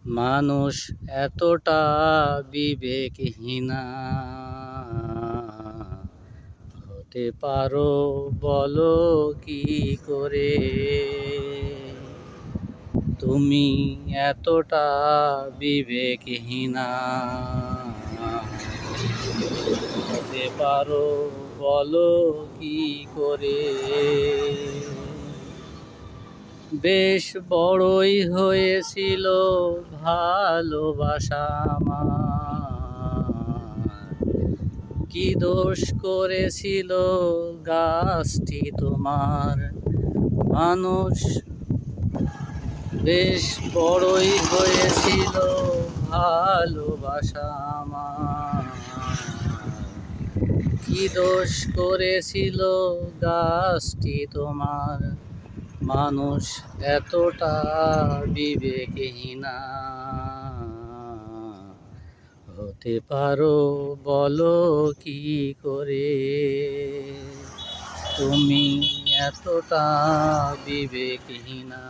মানুষ এতটা বিবেকহীনা হতে পারো বলো কি করে? তুমি এতটা বিবেকহীনা হতে পারো বলো কি করে? বেশ বড়ই হয়েছিল ভালোবাসা আমার, কি দোষ করেছিল গাছটি তোমার? মানুষ বেশ বড়ই হয়েছিল ভালোবাসা আমার, কি দোষ করেছিল গাছটি তোমার? মানুষ এতটা বিবেকহীনা হতে পারো বলো কি করে? তুমি এতটা বিবেকহীনা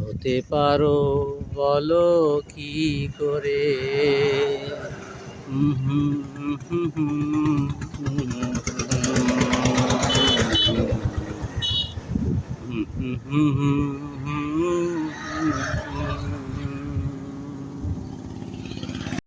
হতে পারো বলো কি করে? হুম হুম হুম হুম হুম হুম